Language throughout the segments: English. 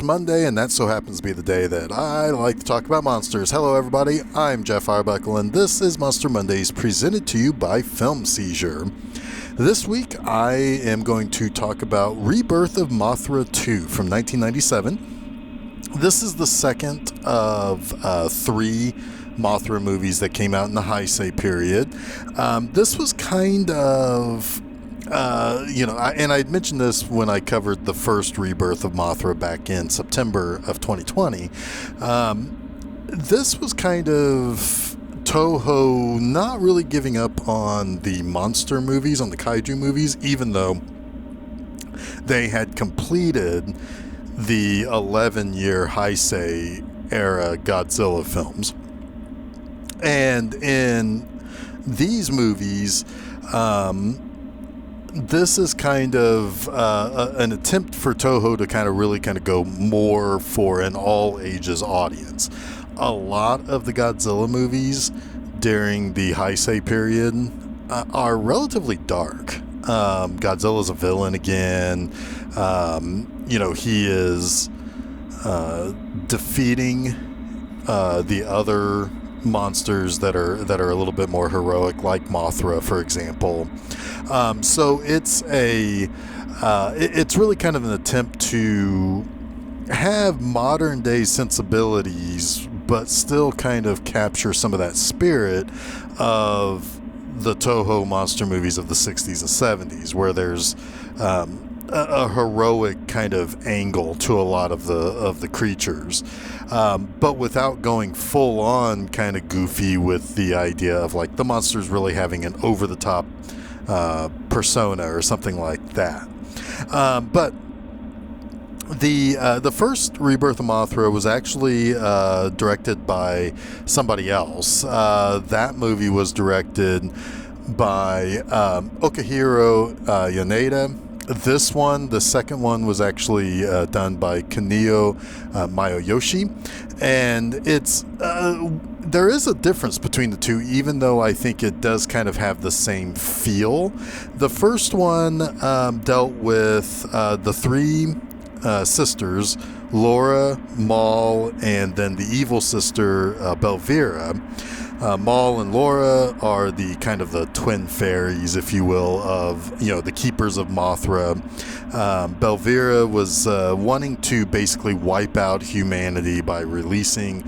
It's Monday, and that so happens to be the day that I like to talk about monsters. Hello, everybody. I'm Jeff Arbuckle, and this is Monster Mondays presented to you by Film Seizure. This week, I am going to talk about Rebirth of Mothra II from 1997. This is the second of three Mothra movies that came out in the Heisei period. This was kind of... and I mentioned this when I covered the first Rebirth of Mothra back in September of 2020. This was kind of Toho not really giving up on the monster movies, on the kaiju movies, even though they had completed the 11-year Heisei era Godzilla films. And in these movies, this is kind of an attempt for Toho to kind of go more for an all-ages audience. A lot of the Godzilla movies during the Heisei period are relatively dark. Godzilla's a villain again. He is defeating the other monsters that are a little bit more heroic, like Mothra, for example. So it's it's really kind of an attempt to have modern day sensibilities, but still kind of capture some of that spirit of the Toho monster movies of the 60s and 70s, where there's a heroic kind of angle to a lot of the creatures, but without going full on kind of goofy with the idea of like the monsters really having an over the top persona or something like that. But the first Rebirth of Mothra was actually directed by somebody else. That movie was directed by Okihiro Yaneda. This one, the second one, was actually done by Kunio Miyayoshi, and it's there is a difference between the two, even though I think it does kind of have the same feel. The first one dealt with the three sisters, Laura, Mal, and then the evil sister, Belvira. Mal and Laura are the kind of the twin fairies, if you will, of, the keepers of Mothra. Belvira was wanting to basically wipe out humanity by releasing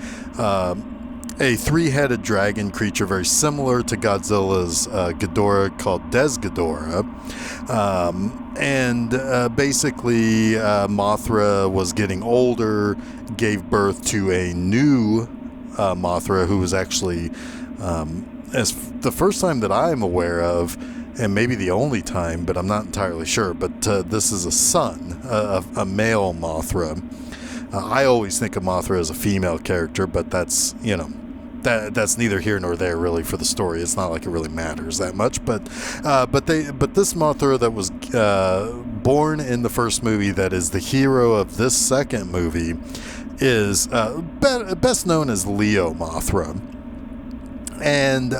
a three-headed dragon creature very similar to Godzilla's Ghidorah called Ghidorah. Basically, Mothra was getting older, gave birth to a new Mothra, who was actually, as the first time that I'm aware of, and maybe the only time, but I'm not entirely sure, but this is a son, a male Mothra. I always think of Mothra as a female character, but that's, that's neither here nor there really for the story. It's not like it really matters that much, but this Mothra that was born in the first movie, that is the hero of this second movie, is best known as Leo Mothra. And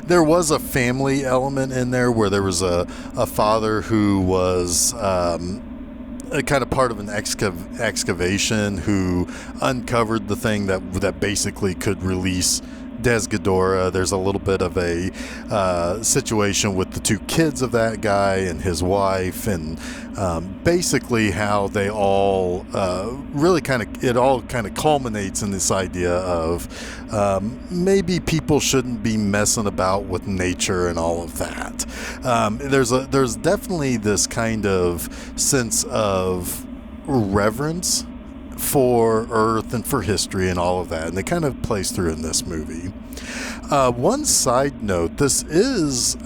there was a family element in there where there was a father who was kind of part of an excavation who uncovered the thing that basically could release Ghidorah. There's a little bit of a situation with the two kids of that guy and his wife, and basically how they all it all kind of culminates in this idea of maybe people shouldn't be messing about with nature and all of that. There's definitely this kind of sense of reverence for Earth and for history and all of that, and it kind of plays through in this movie. One side note, this is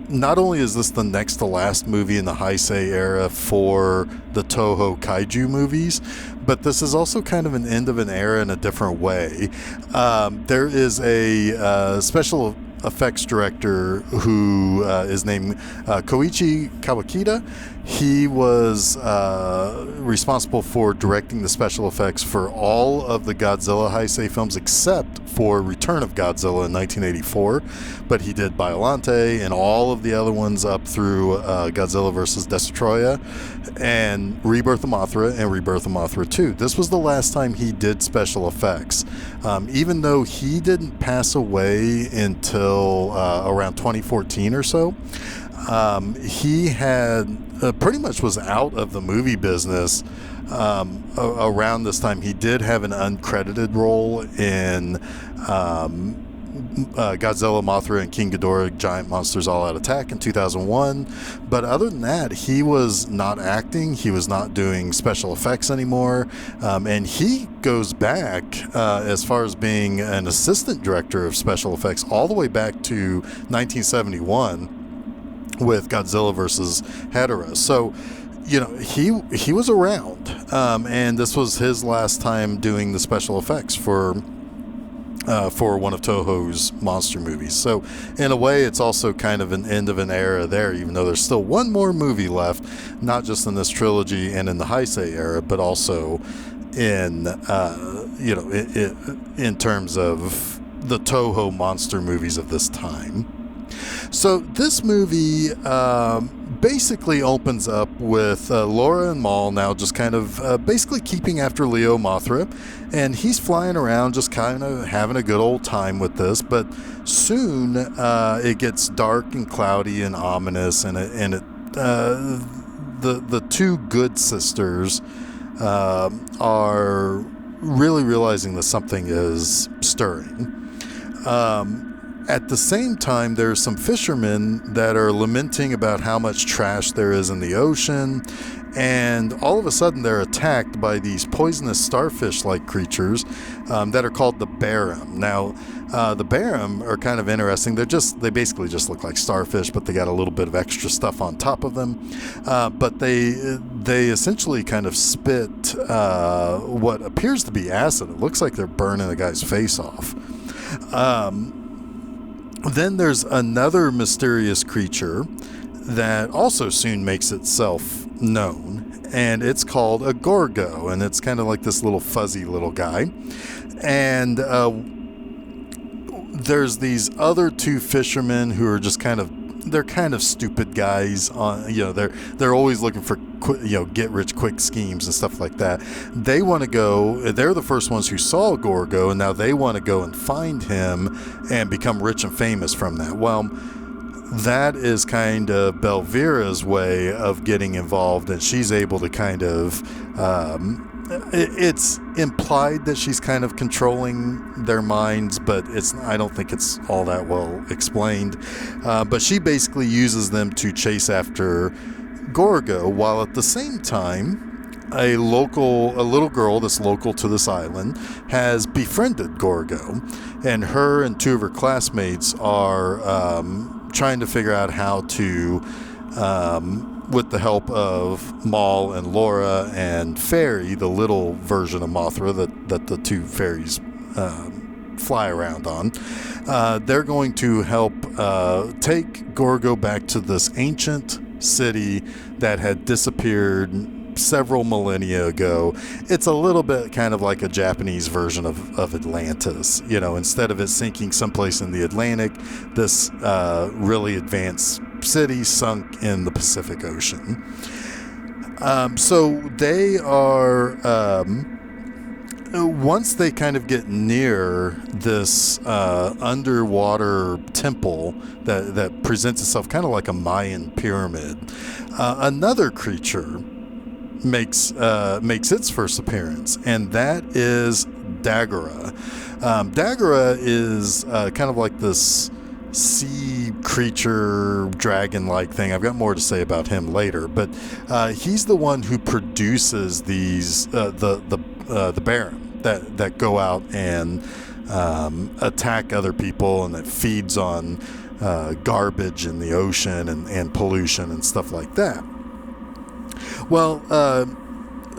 not only is this the next to last movie in the Heisei era for the Toho kaiju movies, but this is also kind of an end of an era in a different way. There is a special effects director who is named Koichi Kawakita. He was responsible for directing the special effects for all of the Godzilla Heisei films except for Return of Godzilla in 1984. But he did Biollante and all of the other ones up through Godzilla vs. Destoroyah and Rebirth of Mothra and Rebirth of Mothra II. This was the last time he did special effects. Even though he didn't pass away until around 2014 or so, he had pretty much was out of the movie business around this time. He did have an uncredited role in Godzilla, Mothra, and King Ghidorah Giant Monsters All Out Attack in 2001. But other than that, he was not acting. He was not doing special effects anymore. And he goes back as far as being an assistant director of special effects all the way back to 1971 with Godzilla versus Hedorah. So, you know, he was around. And this was his last time doing the special effects for one of Toho's monster movies. So in a way, it's also kind of an end of an era there, even though there's still one more movie left, not just in this trilogy and in the Heisei era, but also in, in terms of the Toho monster movies of this time. So this movie basically opens up with Laura and Maul now just kind of basically keeping after Leo Mothra, and he's flying around just kind of having a good old time with this. But soon it gets dark and cloudy and ominous, and the two good sisters are really realizing that something is stirring. At the same time, there's some fishermen that are lamenting about how much trash there is in the ocean, and all of a sudden they're attacked by these poisonous starfish-like creatures that are called the Barum. Now, the Barum are kind of interesting. They basically just look like starfish, but they got a little bit of extra stuff on top of them. But they essentially kind of spit what appears to be acid. It looks like they're burning a guy's face off. Then there's another mysterious creature that also soon makes itself known, and it's called a Gorgo, and it's kind of like this little fuzzy little guy. And there's these other two fishermen who are just kind of stupid guys. They're always looking for get rich quick schemes and stuff like that. They want to go. They're the first ones who saw Gorgo, and now they want to go and find him and become rich and famous from that. Well, that is kind of Belvira's way of getting involved, and she's able to kind of. It's implied that she's kind of controlling their minds, but I don't think it's all that well explained. But she basically uses them to chase after Gorgo, while at the same time, a little girl that's local to this island has befriended Gorgo, and her and two of her classmates are trying to figure out how to. With the help of Maul and Laura and Fairy, the little version of Mothra that the two fairies fly around on, they're going to help take Gorgo back to this ancient city that had disappeared several millennia ago. It's a little bit kind of like a Japanese version of Atlantis. Instead of it sinking someplace in the Atlantic, this really advanced city sunk in the Pacific Ocean. So they are once they kind of get near this underwater temple that presents itself kind of like a Mayan pyramid, another creature makes its first appearance, and that is Daggera. Daggera is kind of like this sea creature, dragon-like thing. I've got more to say about him later, but he's the one who produces these the Barum that go out and attack other people, and that feeds on garbage in the ocean and pollution and stuff like that. Well,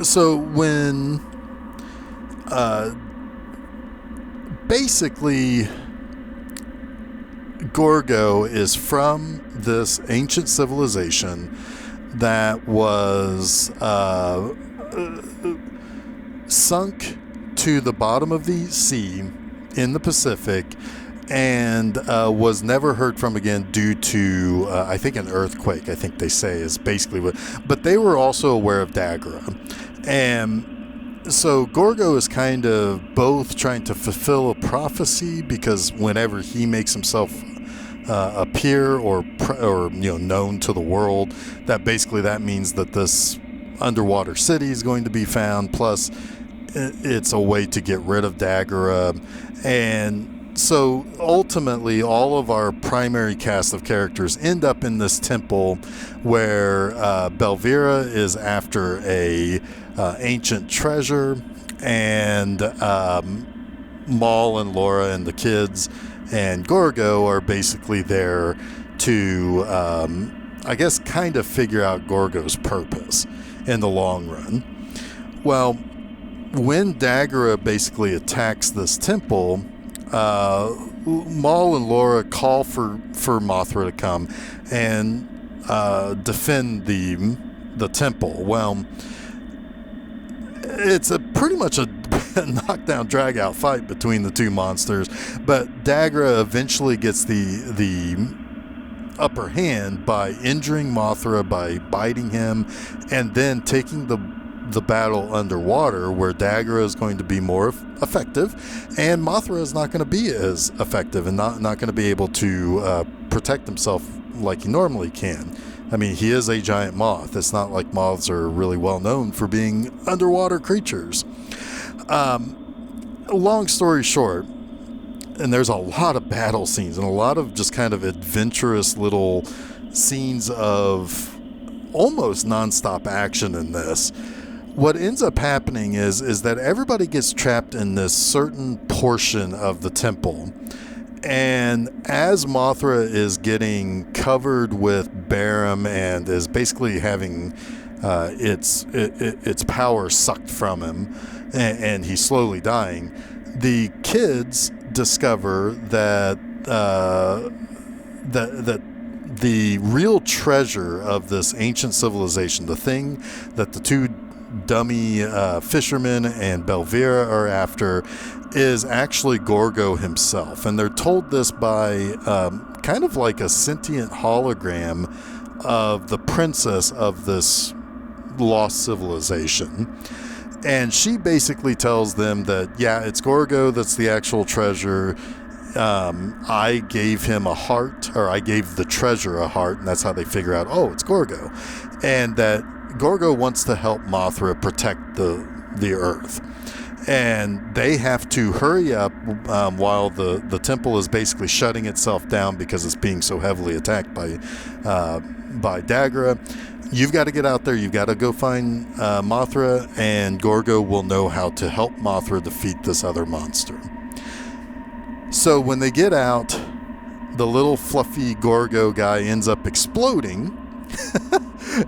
so when basically Gorgo is from this ancient civilization that was sunk to the bottom of the sea in the Pacific, and was never heard from again due to, I think, an earthquake, I think they say is basically what. But they were also aware of Dagora. And so Gorgo is kind of both trying to fulfill a prophecy, because whenever he makes himself appear or known to the world, that means that this underwater city is going to be found, plus it's a way to get rid of Dagora. And so ultimately all of our primary cast of characters end up in this temple where Belvira is after a ancient treasure, and Maul and Laura and the kids and Gorgo are basically there to I guess kind of figure out Gorgo's purpose in the long run. Well, when Dagora basically attacks this temple, Maul and Laura call for Mothra to come and defend the temple. Well, it's pretty much a knockdown, drag-out fight between the two monsters, but Dagora eventually gets the upper hand by injuring Mothra, by biting him, and then taking the battle underwater, where Dagora is going to be more effective, and Mothra is not going to be as effective and not going to be able to protect himself like he normally can. I mean, he is a giant moth. It's not like moths are really well known for being underwater creatures. Long story short, and there's a lot of battle scenes and a lot of just kind of adventurous little scenes of almost nonstop action in this. What ends up happening is that everybody gets trapped in this certain portion of the temple. And as Mothra is getting covered with Barum and is basically having its power sucked from him, and he's slowly dying, the kids discover that that the real treasure of this ancient civilization, the thing that the two dummy fishermen and Belvira are after, is actually Gorgo himself. And they're told this by kind of like a sentient hologram of the princess of this lost civilization. And she basically tells them that, yeah, it's Gorgo that's the actual treasure. I gave him a heart, or I gave the treasure a heart, and that's how they figure out, oh, it's Gorgo. And that Gorgo wants to help Mothra protect the Earth. And they have to hurry up while the temple is basically shutting itself down because it's being so heavily attacked by Dagora. You've got to get out there. You've got to go find Mothra, and Gorgo will know how to help Mothra defeat this other monster. So when they get out, the little fluffy Gorgo guy ends up exploding.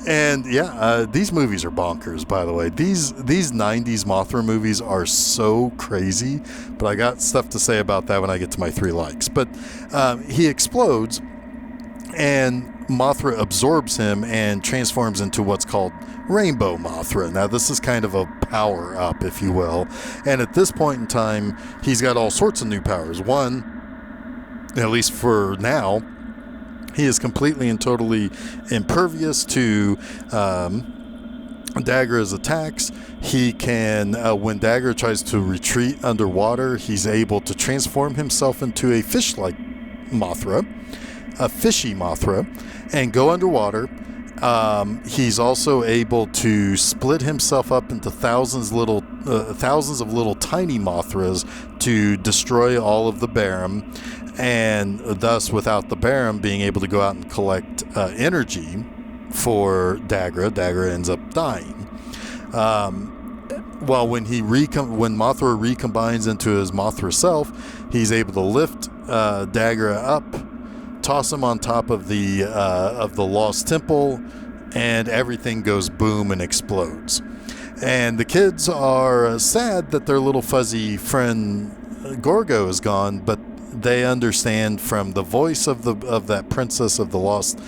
And yeah, these movies are bonkers, by the way. These 90s Mothra movies are so crazy, but I got stuff to say about that when I get to my 3 likes. But he explodes, and Mothra absorbs him and transforms into what's called Rainbow Mothra. Now, this is kind of a power-up, if you will. And at this point in time, he's got all sorts of new powers. One, at least for now, he is completely and totally impervious to Dagora's attacks. He can, when Dagora tries to retreat underwater, he's able to transform himself into a fish-like Mothra, a fishy Mothra, and go underwater. He's also able to split himself up into thousands of little tiny Mothras to destroy all of the Barum, and thus, without the Barum, being able to go out and collect energy for Dagora ends up dying. Well, when Mothra recombines into his Mothra self, he's able to lift Dagora up, toss him on top of the lost temple, and everything goes boom and explodes. And the kids are sad that their little fuzzy friend Gorgo is gone, but they understand from the voice of that princess of the lost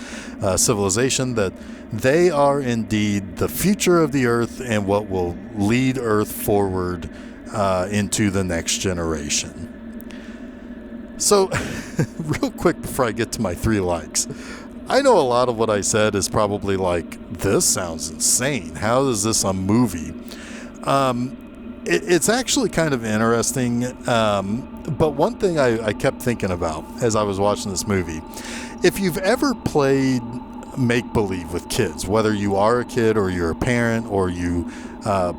civilization that they are indeed the future of the Earth and what will lead Earth forward into the next generation. So, real quick before I get to my 3 likes, I know a lot of what I said is probably like, this sounds insane. How is this a movie? It's actually kind of interesting, but one thing I kept thinking about as I was watching this movie, if you've ever played make-believe with kids, whether you are a kid or you're a parent or you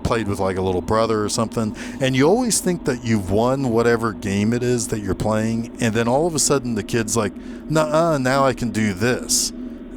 played with like a little brother or something, and you always think that you've won whatever game it is that you're playing, and then all of a sudden the kid's like, nuh-uh, now I can do this,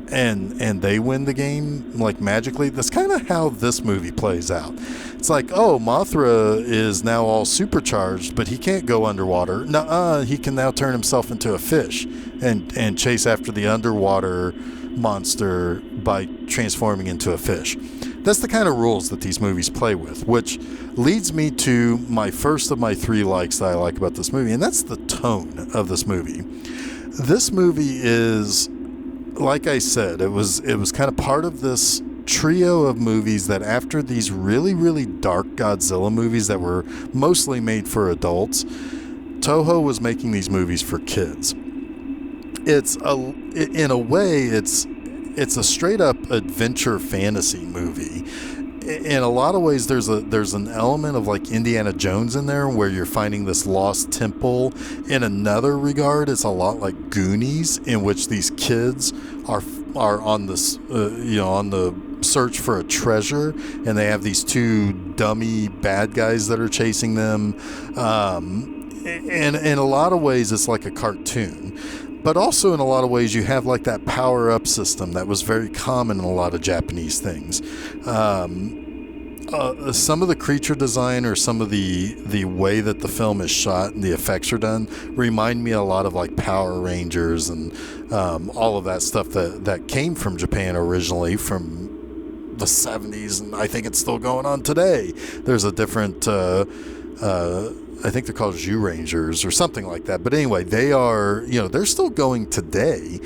and they win the game like magically. That's kind of how this movie plays out. It's like, oh, Mothra is now all supercharged, but he can't go underwater. Nuh-uh, he can now turn himself into a fish and chase after the underwater monster by transforming into a fish. That's the kind of rules that these movies play with, which leads me to my first of my 3 likes that I like about this movie, and that's the tone of this movie. This movie is, like I said, it was kind of part of this trio of movies that after these really, really dark Godzilla movies that were mostly made for adults, Toho was making these movies for kids. In a way, it's a straight up adventure fantasy movie. In a lot of ways, there's an element of like Indiana Jones in there, where you're finding this lost temple. In another regard, it's a lot like Goonies, in which these kids are on this on the search for a treasure, and they have these 2 dummy bad guys that are chasing them. And in a lot of ways, it's like a cartoon. But also in a lot of ways, you have like that power-up system that was very common in a lot of Japanese things. Some of the creature design or some of the way that the film is shot and the effects are done remind me a lot of like Power Rangers and all of that stuff that came from Japan originally from the 70s, and I think it's still going on today. There's a different... I think they're called Zhu Rangers or something like that. But anyway, they are, they're still going today.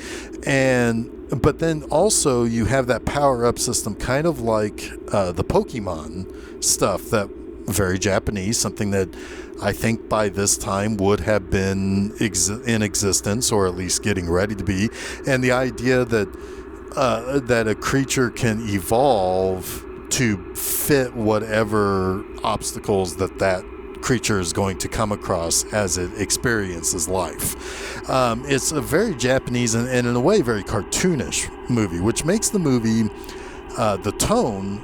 But then also you have that power-up system, kind of like the Pokemon stuff, that very Japanese, something that I think by this time would have been in existence, or at least getting ready to be. And the idea that a creature can evolve to fit whatever obstacles that creature is going to come across as it experiences life. It's a very Japanese and in a way very cartoonish movie, which makes the movie, the tone,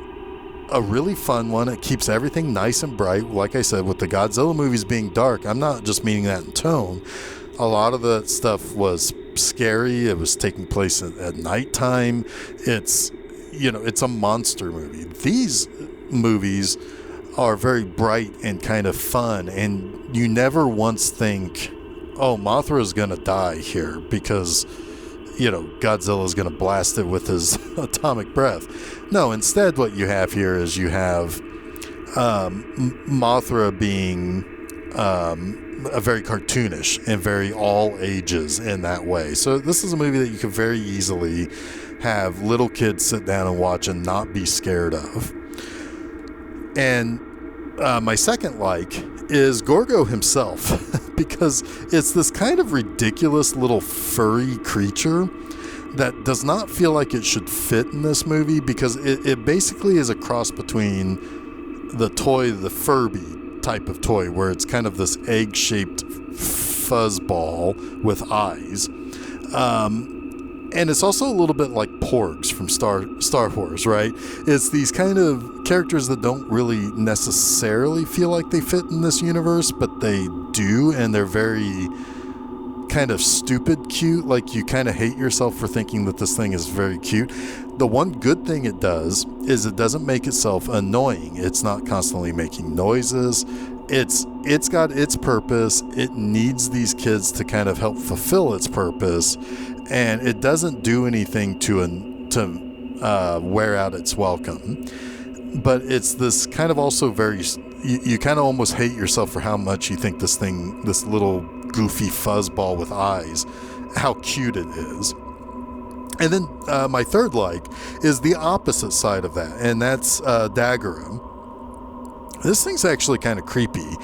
a really fun one. It keeps everything nice and bright. Like I said, with the Godzilla movies being dark, I'm not just meaning that in tone. A lot of the stuff was scary. It was taking place at nighttime. It's a monster movie. These movies are very bright and kind of fun, and you never once think, oh, Mothra is going to die here because, Godzilla is going to blast it with his atomic breath. No, instead what you have here is you have Mothra being a very cartoonish and very all ages in that way. So this is a movie that you could very easily have little kids sit down and watch and not be scared of. And my second like is Gorgo himself, because it's this kind of ridiculous little furry creature that does not feel like it should fit in this movie, because it basically is a cross between the Furby type of toy, where it's kind of this egg-shaped fuzzball with eyes. And it's also a little bit like Porgs from Star Wars, right? It's these kind of characters that don't really necessarily feel like they fit in this universe, but they do, and they're very kind of stupid cute. Like, you kind of hate yourself for thinking that this thing is very cute. The one good thing it does is it doesn't make itself annoying. It's not constantly making noises. It's got its purpose. It needs these kids to kind of help fulfill its purpose, and it doesn't do anything to wear out its welcome. But it's this kind of also very, you kind of almost hate yourself for how much you think this little goofy fuzzball with eyes. How cute it is. And then my third like is the opposite side of that, and that's Daguerre. This thing's actually kind of creepy.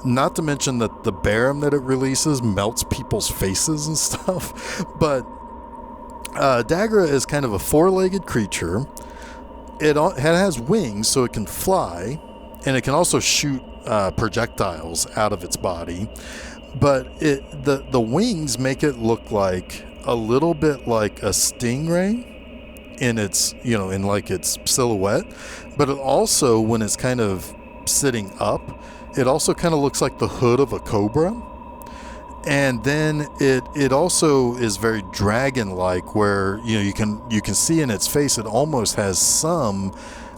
Not to mention that the barium that it releases melts people's faces and stuff. But Daguerre is kind of a four-legged creature. It has wings, so it can fly, and it can also shoot projectiles out of its body. But the wings make it look like a little bit like a stingray in its, in like its silhouette. But it also, when it's kind of sitting up, it also kind of looks like the hood of a cobra. And then it also is very dragon-like, where you can see in its face it almost has some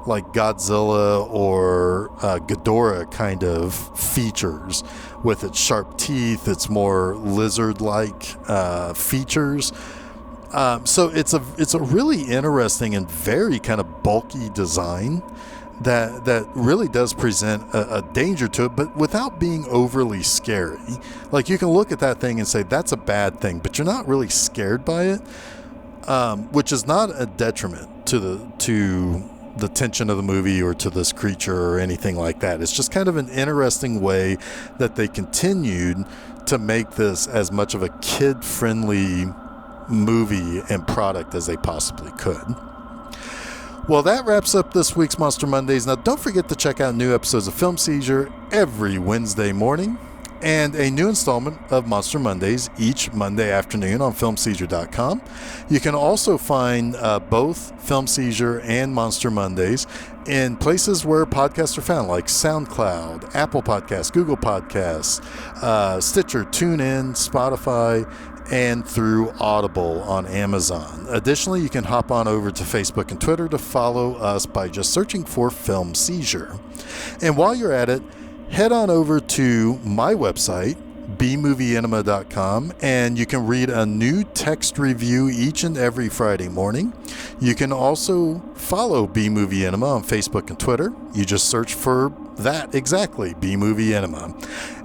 like Godzilla or Ghidorah kind of features with its sharp teeth, its more lizard-like features. So it's a really interesting and very kind of bulky design that really does present a danger to it, but without being overly scary. Like, you can look at that thing and say that's a bad thing, but you're not really scared by it, which is not a detriment to the tension of the movie or to this creature or anything like that. It's just kind of an interesting way that they continued to make this as much of a kid-friendly movie and product as they possibly could. Well, that wraps up this week's Monster Mondays. Now, don't forget to check out new episodes of Film Seizure every Wednesday morning, and a new installment of Monster Mondays each Monday afternoon on FilmSeizure.com. You can also find both Film Seizure and Monster Mondays in places where podcasts are found, like SoundCloud, Apple Podcasts, Google Podcasts, Stitcher, TuneIn, Spotify, and through Audible on Amazon. Additionally, you can hop on over to Facebook and Twitter to follow us by just searching for Film Seizure. And while you're at it, head on over to my website, bmovieenema.com, and you can read a new text review each and every Friday morning. You can also follow B-Movie Enema on Facebook and Twitter. You just search for that exactly, B-Movie Enema.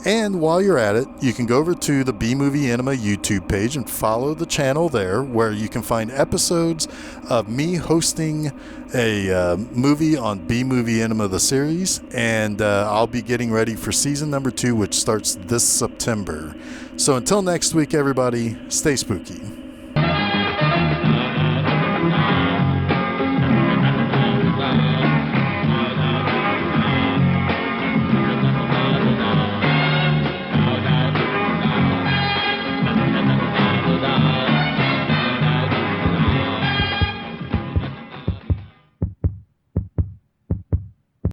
And while you're at it, you can go over to the B-Movie Enema YouTube page and follow the channel there, where you can find episodes of me hosting a movie on B-Movie Enema, the series, and I'll be getting ready for season number 2, which starts this September. So until next week, everybody, stay spooky.